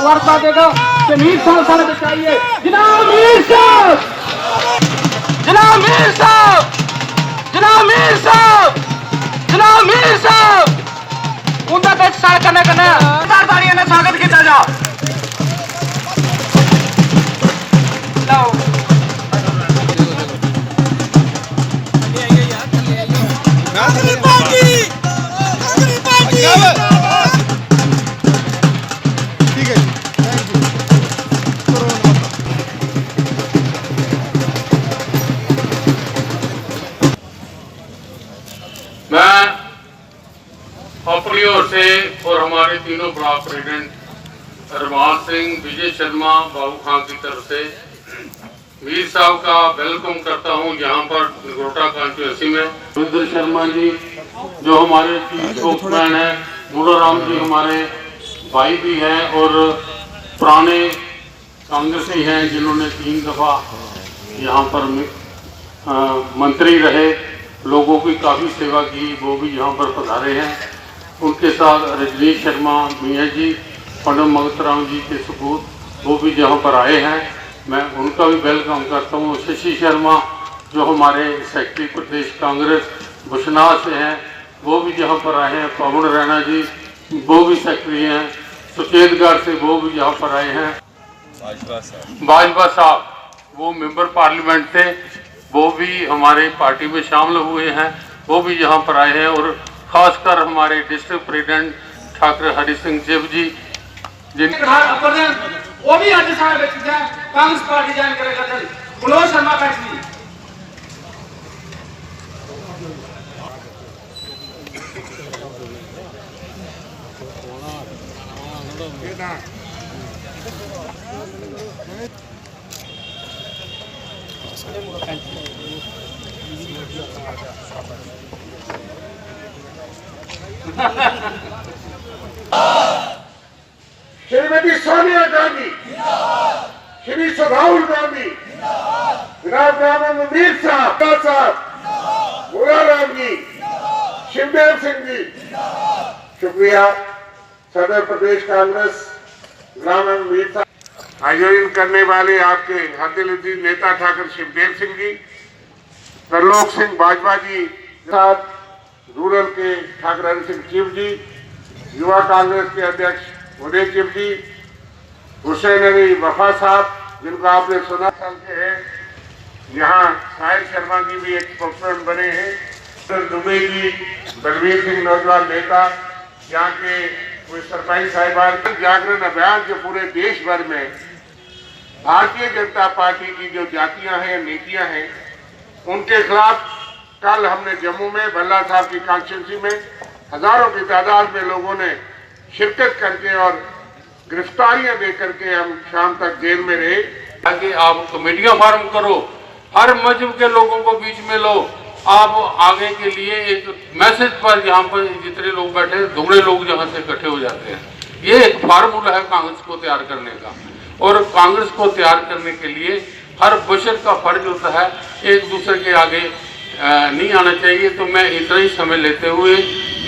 वार्ता देगा कि मीर साहब सारे बचाइए। जनाब मीर साहब, जनाब मीर साहब, जनाब मीर साहब, जनाब मीर साहब उनका देख साल करने ताड़ियों ने स्वागत किया जा। मैं अपनी ओर से और हमारे तीनों ब्लॉक प्रेसिडेंट अरमान सिंह, विजय शर्मा, बाबू खान की तरफ से मीर साहब का वेलकम करता हूं यहाँ पर नगरोटा कॉन्स्टिट्यूंसी में। रविंद्र शर्मा जी जो हमारे चीफ स्पोक्समैन हैं, मुलाराम जी हमारे भाई भी हैं और पुराने कांग्रेसी हैं जिन्होंने 3 दफा यहाँ पर मंत्री रहे, लोगों की काफ़ी सेवा की, वो भी यहाँ पर पधारे हैं। उनके साथ रजनीश शर्मा मियाँ जी, पंडित मगतराम जी के सपूत वो भी यहाँ पर आए हैं, मैं उनका भी वेलकम करता हूँ। शशि शर्मा जो हमारे सेक्रेटरी प्रदेश कांग्रेस बुशनाह से हैं वो भी यहाँ पर आए हैं। पवन रैना जी वो भी सेक्रेटरी हैं, सुचेतगढ़ से वो भी यहाँ पर आए हैं। बाजवा साहब वो मेंबर पार्लियामेंट थे, वो भी हमारे पार्टी में शामिल हुए हैं, वो भी यहाँ पर आए हैं। और खासकर हमारे डिस्ट्रिक्ट प्रेसिडेंट ठाकुर हरि सिंह देव जी वो भी आज कांग्रेस पार्टी ज्वाइन करेगा। मनोज शर्मा बैठ जी श्रीमती सोनिया गांधी, श्री राहुल गांधी, जनाब मीर साहब, मुलाराम जी, शिवदेव सिंह जी, शुक्रिया। सदर प्रदेश कांग्रेस ग्रामीण मीर साहब आयोजन करने वाले आपके हरदिल नेता ठाकुर शिवदेव सिंह जी, त्रिलोक सिंह बाजवा जी, साथ रूरल के ठाकुर हरि सिंह चिव जी, युवा कांग्रेस के अध्यक्ष उदय चिव जी, हुसैन अली वफा साहब जिनको आपने सुना साल के हैं, यहाँ साहिल शर्मा जी भी एक स्पोक्समैन बने हैं, दुबे जी, बलवीर सिंह नौजवान नेता, यहाँ के कोई सरपंच साहिबान। जागरण अभियान के पूरे देश भर में भारतीय जनता पार्टी की जो जातियां हैं, नीतियां हैं, उनके खिलाफ कल हमने जम्मू में भल्ला साहब की कॉन्स्टिट्यूंसी में हजारों की तादाद में लोगों ने शिरकत करके और गिरफ्तारियां दे करके हम शाम तक जेल में रहे। ताकि आप कमेटियां फॉर्म करो, हर मजहब के लोगों को बीच में लो, आप आगे के लिए एक मैसेज पर यहाँ पर जितने लोग बैठे दुगने लोग जहाँ से इकट्ठे हो जाते हैं। ये एक फार्मूला है कांग्रेस को तैयार करने का, और कांग्रेस को तैयार करने के लिए हर बशर का फर्ज होता है एक दूसरे के आगे नहीं आना चाहिए। तो मैं इतना ही समय लेते हुए,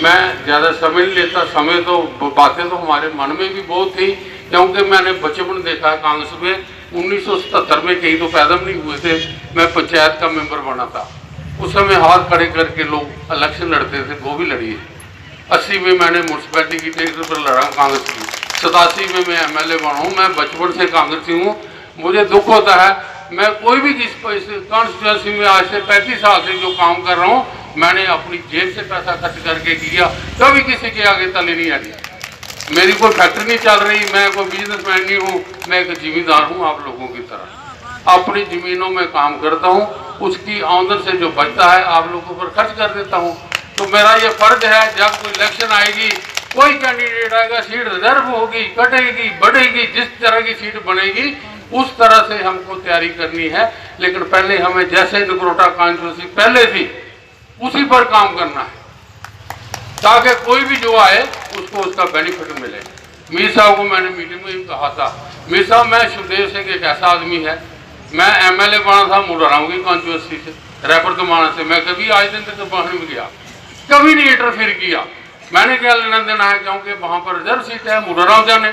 मैं ज़्यादा समय नहीं लेता, समय तो बातें तो हमारे मन में भी बहुत थी, क्योंकि मैंने बचपन देखा कांग्रेस में। 1977 में कहीं तो पैदा नहीं हुए थे, मैं पंचायत का मेंबर बना था। उस समय हाथ खड़े करके लोग इलेक्शन लड़ते थे, वो भी लड़ी है। 80 में मैंने म्यूनसिपैलिटी की टिकट पर लड़ा कांग्रेस की, 87 में मैं MLA बना हूँ। मैं बचपन से कांग्रेसी हूँ। मुझे दुख होता है, मैं कोई भी किस कॉन्स्टिट्यूंसी में आज से 35 साल से जो काम कर रहा हूँ, मैंने अपनी जेब से पैसा खर्च करके किया, कभी किसी के आगे तले नहीं आई। मेरी कोई फैक्ट्री नहीं चल रही, मैं कोई बिजनेसमैन नहीं हूँ, मैं एक जिम्मेदार हूँ आप लोगों की तरह। अपनी ज़मीनों में काम करता हूँ, उसकी आमदन से जो बचता है आप लोगों पर खर्च कर देता हूँ। तो मेरा ये फर्ज है, जब कोई इलेक्शन आएगी, कोई कैंडिडेट आएगा, सीट रिजर्व होगी, कटेगी, बढ़ेगी, जिस तरह की सीट बनेगी उस तरह से हमको तैयारी करनी है। लेकिन पहले हमें जैसे नगरोटा कॉन्स्टिट्यूंसी पहले थी उसी पर काम करना है, ताकि कोई भी जो आए उसको उसका बेनिफिट मिले। मीर साहब को मैंने मीटिंग में भी कहा था, मीर साहब मैं शिवदेव सिंह एक ऐसा आदमी है, मैं MLA बना था मुलाराम की कॉन्स्टिट्यूंसी से, रैपर कमाना से। मैं कभी आज दिन तक बाहर में गया, कभी नहीं इंटरफेयर किया। मैंने क्या लेना देना है, क्योंकि वहाँ पर रिजर्व सीट है, मुलाराम जाने।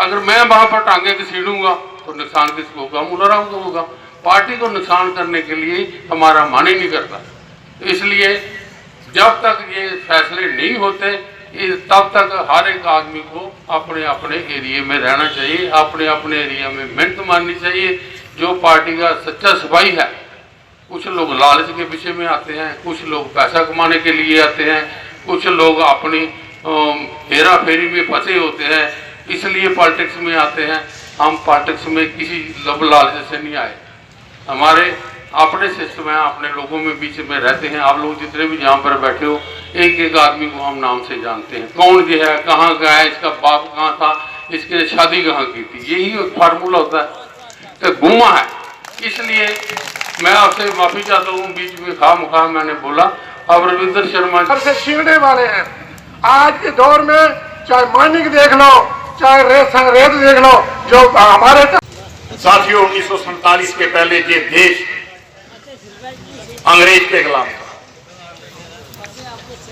अगर मैं वहां पर टांगे घसीटूंगा तो नुकसान किसको होगा? मुलाराम को होगा। पार्टी को नुकसान करने के लिए हमारा मन ही नहीं करता। इसलिए जब तक ये फैसले नहीं होते तब तक हर एक आदमी को अपने अपने एरिया में रहना चाहिए, अपने अपने एरिया में मेहनत मारनी चाहिए। जो पार्टी का सच्चा सिपाही है, कुछ लोग लालच के पीछे में आते हैं, कुछ लोग पैसा कमाने के लिए आते हैं, कुछ लोग अपनी हेरा फेरी में फंसे होते हैं, इसलिए पॉलिटिक्स में आते हैं। हम पॉलिटिक्स में किसी लालच से नहीं आए। हमारे अपने सिस्टम है, अपने लोगों में बीच में रहते हैं। आप लोग जितने भी यहाँ पर बैठे हो, एक एक आदमी को हम नाम से जानते हैं, कौन जो है, कहाँ का है, इसका बाप कहाँ था, इसकी शादी कहाँ की थी। यही एक फार्मूला होता है, तो गुमा है। इसलिए मैं आपसे माफी चाहता हूँ, बीच में खामखा मैंने बोला। अब रविंद्र शर्मा से छीनने वाले हैं। आज के दौर में चाहे माइनिंग देख लो, चाहे रेत देख लो, जो हमारे साथियों 1947 के पहले ये देश अंग्रेज के खिलाफ था।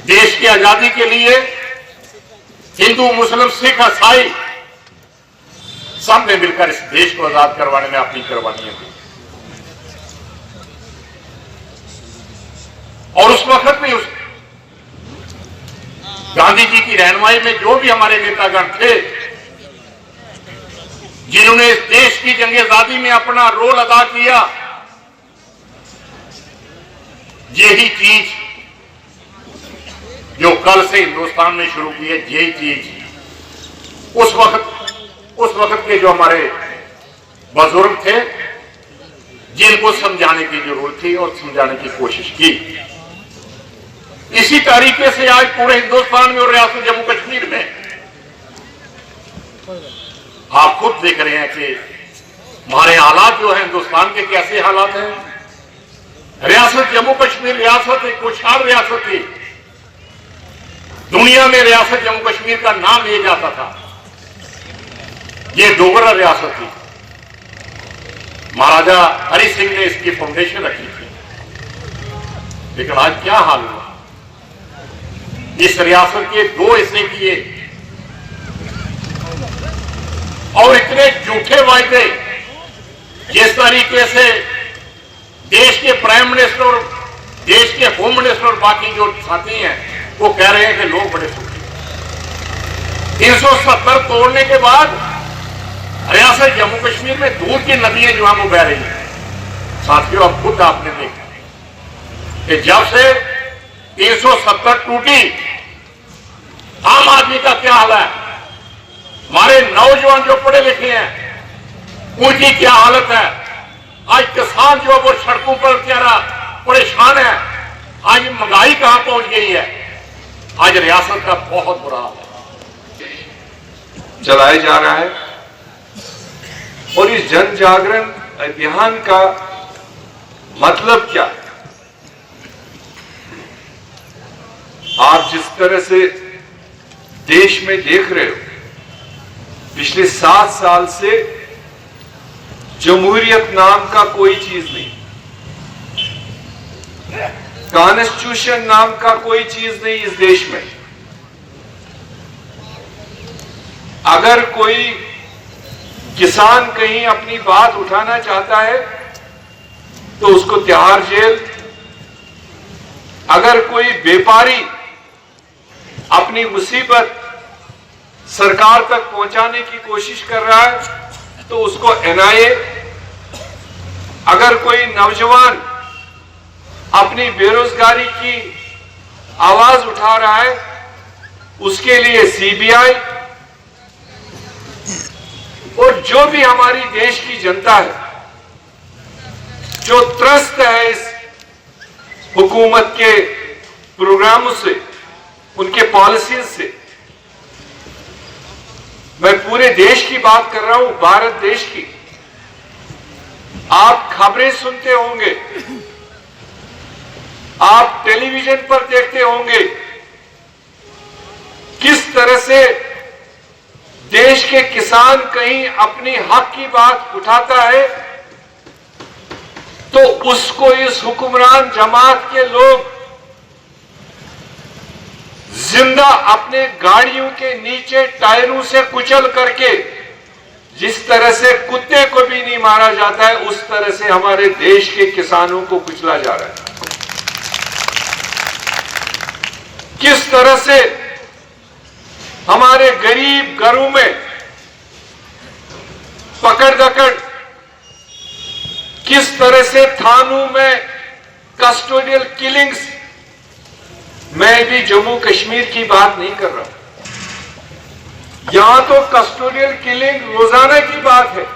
देश की आजादी के लिए हिंदू, मुस्लिम, सिख, ईसाई सब ने मिलकर इस देश को आजाद करवाने में अपनी कुर्बानियां दी। और उस वक्त में गांधी जी की रहनुमाई में जो भी हमारे नेतागण थे, जिन्होंने इस देश की जंग आजादी में अपना रोल अदा किया, यही चीज जो कल से हिंदुस्तान में शुरू की है, यही चीज उस वक्त के जो हमारे बुजुर्ग थे, जिनको समझाने की जरूरत थी और समझाने की कोशिश की। इसी तरीके से आज पूरे हिंदुस्तान में और रियासत जम्मू कश्मीर में आप खुद देख रहे हैं कि हमारे हालात जो है हिंदुस्तान के कैसे हालात हैं। रियासत जम्मू कश्मीर रियासत एक खुशहाल रियासत थी। दुनिया में रियासत जम्मू कश्मीर का नाम लिया जाता था। ये डोगरा रियासत थी। महाराजा हरि सिंह ने इसकी फाउंडेशन रखी थी। लेकिन आज क्या हाल हुआ? इस रियासत के 2 हिस्से किए और इतने झूठे वायदे, जिस तरीके से देश के प्राइम मिनिस्टर और देश के होम मिनिस्टर और बाकी जो साथी हैं वो कह रहे हैं कि लोग बड़े सुखी। 370 तोड़ने के बाद रियासत जम्मू कश्मीर में दूध की नदियां जो हैं वो बह रही हैं। साथियों, अब खुद आपने देखा कि जब से 370 टूटी, आम आदमी का क्या हाल है, हमारे नौजवान जो पढ़े लिखे हैं उनकी क्या हालत है। आज किसान जो वो सड़कों पर बेचारा परेशान है। आज महंगाई कहां पहुंच गई है। आज रियासत का बहुत बुरा हाल है चलाया जा रहा है। और इस जन जागरण अभियान का मतलब क्या है? आप जिस तरह से देश में देख रहे हो, पिछले 7 साल से जमहूरियत नाम का कोई चीज नहीं, कॉन्स्टिट्यूशन नाम का कोई चीज नहीं इस देश में। अगर कोई किसान कहीं अपनी बात उठाना चाहता है तो उसको तिहाड़ जेल, अगर कोई व्यापारी अपनी मुसीबत सरकार तक पहुंचाने की कोशिश कर रहा है तो उसको एनआईए, अगर कोई नौजवान अपनी बेरोजगारी की आवाज उठा रहा है उसके लिए सीबीआई, और जो भी हमारी देश की जनता है जो त्रस्त है इस हुकूमत के प्रोग्रामों से, उनके पॉलिसीज से, मैं पूरे देश की बात कर रहा हूं, भारत देश की। आप खबरें सुनते होंगे, आप टेलीविजन पर देखते होंगे किस तरह से देश के किसान कहीं अपनी हक की बात उठाता है तो उसको इस हुक्मरान जमात के लोग जिंदा अपने गाड़ियों के नीचे टायरों से कुचल करके जिस तरह से कुत्ते को भी नहीं मारा जाता है, उस तरह से हमारे देश के किसानों को कुचला जा रहा है। किस तरह से हमारे गरीब घरों में पकड़ दकड़, किस तरह से थानों में कस्टोडियल किलिंग्स। मैं भी जम्मू कश्मीर की बात नहीं कर रहा, यहां तो कस्टोडियल किलिंग रोजाना की बात है।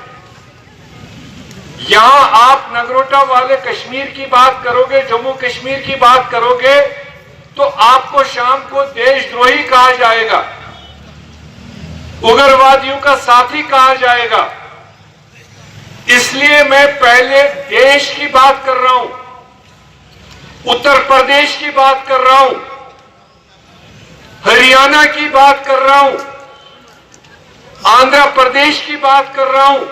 यहां आप नगरोटा वाले कश्मीर की बात करोगे, जम्मू कश्मीर की बात करोगे, तो आपको शाम को देशद्रोही कहा जाएगा, उग्रवादियों का साथी कहा जाएगा। इसलिए मैं पहले देश की बात कर रहा हूं, उत्तर प्रदेश की बात कर रहा हूं, हरियाणा की बात कर रहा हूं, आंध्र प्रदेश की बात कर रहा हूं,